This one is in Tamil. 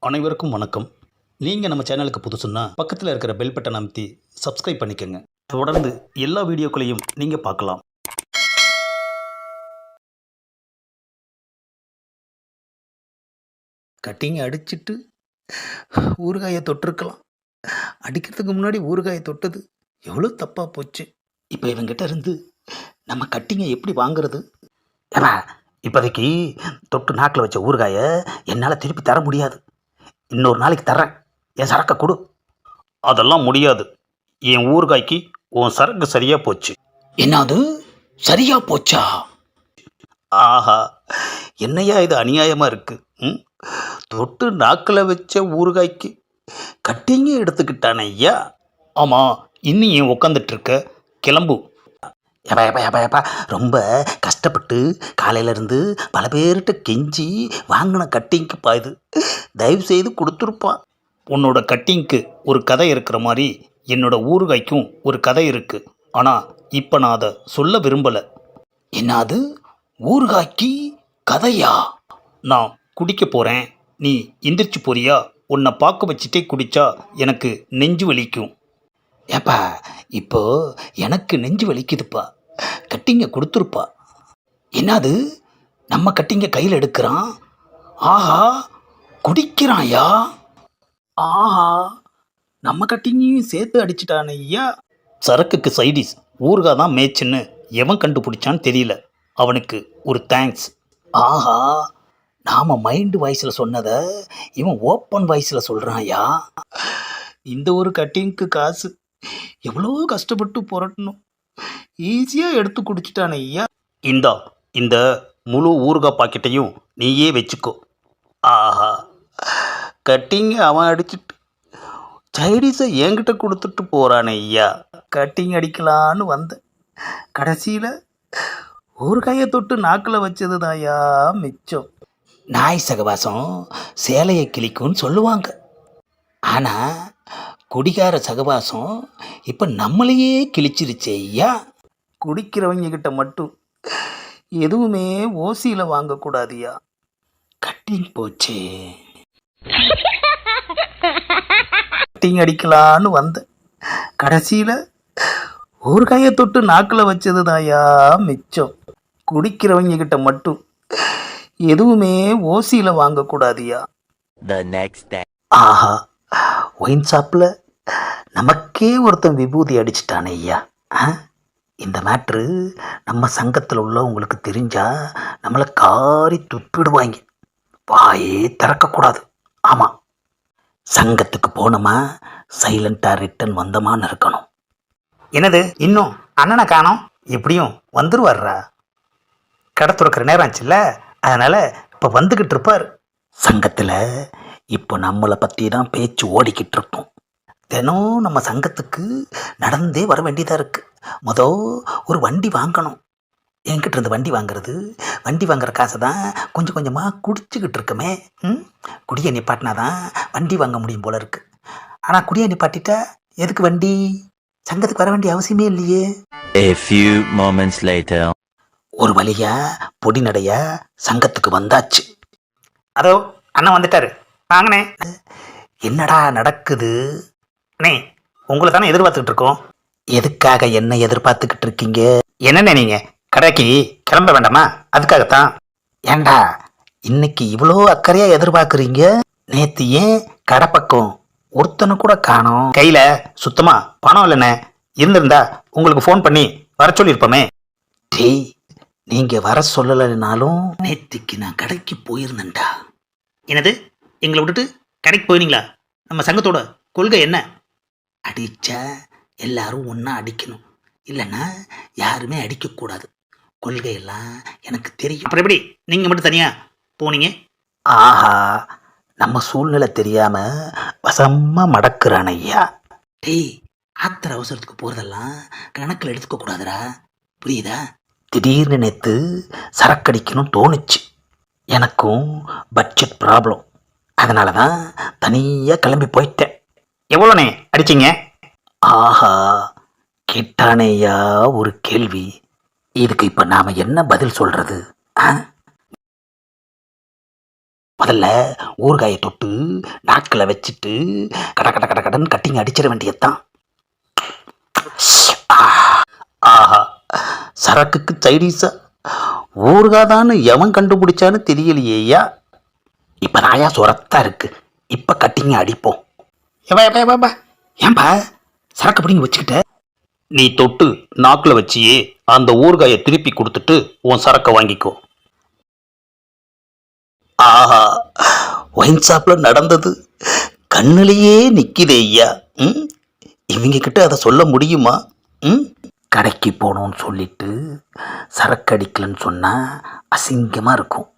அனைவருக்கும் வணக்கம். நீங்கள் நம்ம சேனலுக்கு புதுசுன்னா பக்கத்தில் இருக்கிற பெல் பட்டன் அமைத்தி சப்ஸ்கிரைப் பண்ணிக்கோங்க. தொடர்ந்து எல்லா வீடியோக்களையும் நீங்கள் பார்க்கலாம். கட்டிங்க அடிச்சிட்டு ஊறுகாயை தொட்டிருக்கலாம். அடிக்கிறதுக்கு முன்னாடி ஊறுகாயை தொட்டது எவ்வளோ தப்பாக போச்சு. இப்போ இவங்கிட்ட இருந்து நம்ம கட்டிங்க எப்படி வாங்குறது? ஏன்னா இப்போதைக்கு தொட்டு நாக்கில் வச்ச ஊறுகாயை என்னால் திருப்பி தர முடியாது. இன்னொரு நாளைக்கு தர்றேன், என் சரக்கை கொடு. அதெல்லாம் முடியாது. என் ஊறுகாய்க்கு உன் சரக்கு சரியா போச்சு. என்னது சரியா போச்சா? ஆஹா, என்னையா இது அநியாயமாக இருக்கு. ம், தொட்டு நாக்கில் வச்ச ஊறுகாய்க்கு கட்டிங்க எடுத்துக்கிட்டானே ஐயா. ஆமாம், இன்னும் ஏன் உக்காந்துட்டு இருக்க? கிளம்பு. எப்பா எப்பா எப்பா எப்பா, ரொம்ப கஷ்டப்பட்டு காலையிலேருந்து பல பேர்கிட்ட கெஞ்சி வாங்கின கட்டிங்க்குப்பா இது. தயவு செய்து கொடுத்துருப்பா. உன்னோட கட்டிங்க்கு ஒரு கதை இருக்கிற மாதிரி என்னோட ஊறுகாய்க்கும் ஒரு கதை இருக்கு. ஆனால் இப்போ நான் அதை சொல்ல விரும்பலை. என்னது ஊறுகாய்க்கு கதையா? நான் குடிக்க போகிறேன், நீ எந்திரிச்சு போறியா? உன்னை பார்க்க வச்சுட்டே குடித்தா எனக்கு நெஞ்சு வலிக்கும். ஏப்பா இப்போ எனக்கு நெஞ்சு வலிக்குதுப்பா, கட்டிங்க கொடுத்துருப்பா. என்னது நம்ம கட்டிங்க கையில் எடுக்கிறான்? ஆஹா, குடிக்கிறான்யா. ஆஹா, நம்ம கட்டிங்கையும் சேர்த்து அடிச்சிட்டானே ஐயா. சரக்குக்கு சைடிஸ் ஊறுகாய் தான் மேய்ச்சுன்னு எவன் கண்டுபிடிச்சான்னு தெரியல. அவனுக்கு ஒரு தேங்க்ஸ். ஆஹா, நாம் மைண்டு வாய்ஸில் சொன்னதை இவன் ஓப்பன் வாய்ஸில் சொல்கிறான்யா. இந்த ஒரு கட்டிங்க்கு காசு எவ்வளோ கஷ்டப்பட்டு புரட்டணும், ஈஸியாக எடுத்து குடிச்சிட்டானே ஐயா. இந்தா, இந்த முழு ஊறுகாய் பாக்கெட்டையும் நீயே வச்சுக்கோ. ஆஹா, கட்டிங்க அவன் அடிச்சிட்டு சைடிஸை என்கிட்ட கொடுத்துட்டு போகிறானே ஐயா. கட்டிங் அடிக்கலான்னு வந்தேன், கடைசியில் ஊறுகாயை தொட்டு நாக்கில் வச்சது தாயா மிச்சம். நாய் சகவாசம் சேலையை கிழிக்கும்னு சொல்லுவாங்க. ஆனால் குடிகார சகவாசம் இப்போ நம்மளையே கிழிச்சிருச்சே ஐயா. குடிக்கிறவங்க கிட்ட மட்டும் எதுவுமே ஓசியில் வாங்கக்கூடாதுயா. கட்டிங் போச்சே. கட்டிங் அடிக்கலான்னு வந்தேன், கடைசியில் ஊறுகாயை தொட்டு நாக்கில் வச்சது தாயா மிச்சம். குடிக்கிறவங்க கிட்ட மட்டும் எதுவுமே ஓசியில் வாங்கக்கூடாதுயா. ஆஹா, ஒயின் ஷாப்பில் நமக்கே ஒருத்தன் விபூதி அடிச்சிட்டானே ஐயா. இந்த மேட்ரு நம்ம சங்கத்தில் உள்ளவங்களுக்கு தெரிஞ்சா நம்மளை காரி துப்பிடுவாங்க. வாயே திறக்கக்கூடாது. ஆமாம், சங்கத்துக்கு போனோமா சைலண்ட்டாக ரிட்டன் வந்தோமான்னு இருக்கணும். என்னது இன்னும் அண்ணனை காணோம்? எப்படியும் வந்துருவார்ரா, கடை துறக்கிற நேரம் ஆச்சுல்ல, அதனால் இப்போ வந்துக்கிட்டு இருப்பார். சங்கத்தில் இப்போ நம்மளை பற்றி தான் பேச்சு ஓடிக்கிட்டு இருக்கோம். தினம் நம்ம சங்கத்துக்கு நடந்தே வர வேண்டியதாக இருக்குது. ஒரு வண்டி வாங்கணும். என்கிட்ட இருந்து வண்டி வாங்குறது, வண்டி வாங்குற காசை தான் கொஞ்சம் கொஞ்சமாக குடிச்சிக்கிட்டு இருக்கமே. குடியை நிப்பாட்டினா தான் வண்டி வாங்க முடியும் போல இருக்குது. ஆனால் குடியை நிப்பாட்டிட்டா எதுக்கு வண்டி? சங்கத்துக்கு வர வேண்டிய அவசியமே இல்லையே. A few moments later. ஒரு வழியா பொடி நடையா சங்கத்துக்கு வந்தாச்சு. அதோ அண்ணன் வந்துட்டாரு, வாங்கண்ணே. என்னடா நடக்குது? அண்ணே, உங்களை தானே எதிர்பார்த்துக்கிட்டு இருக்கோம். எதுக்காக என்ன எதிர்பார்த்துக்கிட்டு இருக்கீங்க? என்னண்ணே நீங்கள் கடைக்கு கிளம்ப வேண்டாமா? அதுக்காகத்தான். ஏண்டா இன்னைக்கு இவ்வளோ அக்கறையாக எதிர்பார்க்குறீங்க? நேற்று ஏன் கடை பக்கம் ஒருத்தனை கூட காணோம்? கையில் சுத்தமாக பணம் இல்லைண்ணே. இருந்திருந்தா உங்களுக்கு ஃபோன் பண்ணி வர சொல்லியிருப்போமே. டேய், நீங்கள் வர சொல்லலைனாலும் நேற்றுக்கு நான் கடைக்கு போயிருந்தேன்டா. என்னது, எங்களை விட்டுட்டு கடைக்கு போயிருந்தீங்களா? நம்ம சங்கத்தோட கொள்கை என்ன? அடித்தா எல்லாரும் ஒன்றா அடிக்கணும், இல்லைன்னா யாருமே அடிக்கக்கூடாது. கொள்கையெல்லாம் எனக்கு தெரியும். அப்புறம் எப்படி நீங்கள் மட்டும் தனியாக போனீங்க? ஆஹா, நம்ம சூழ்நிலை தெரியாமல் வசமாக மடக்குறான் ஐயா. டேய், ஆத்திர அவசரத்துக்கு போகிறதெல்லாம் கணக்கில் எடுத்துக்க கூடாதுடா, புரியுதா? திடீர்னு நேற்று சரக்கடிக்கணும் தோணுச்சு. எனக்கும் பட்ஜெட் ப்ராப்ளம், அதனால தான் தனியாக கிளம்பி போயிட்டேன். எவ்வளோண்ணே அடிச்சிங்க? ஆஹா, கேட்டானேயா ஒரு கேள்வி. இதுக்கு இப்போ நாம் என்ன பதில் சொல்கிறது? முதல்ல ஊறுகாயை தொட்டு நாக்கில் வச்சுட்டு கட கட கட கடன்னு கட்டிங்க அடிச்சிட வேண்டியதுதான். ஆஹா, சரக்குக்கு சைடிஸா ஊறுகாதான்னு எவன் கண்டுபிடிச்சான்னு தெரியலையேயா. இப்போ நாயா சுரத்தா இருக்கு. இப்போ கட்டிங்க அடிப்போம். ஏன்பா சரக்கு பிடிங்க வச்சுக்கிட்ட? நீ தொட்டு நாக்கில் வச்சியே அந்த ஊறுகாயை திருப்பி கொடுத்துட்டு உன் சரக்கை வாங்கிக்கோ. ஆஹா, ஒயின் ஷாப்பில் நடந்தது கண்ணிலேயே நிற்கிதே ஐயா. இவங்க கிட்ட அதை சொல்ல முடியுமா? கடைக்கு போகணும்னு சொல்லிட்டு சரக்கு அடிக்கலன்னு சொன்னால் அசிங்கமாக இருக்கும்.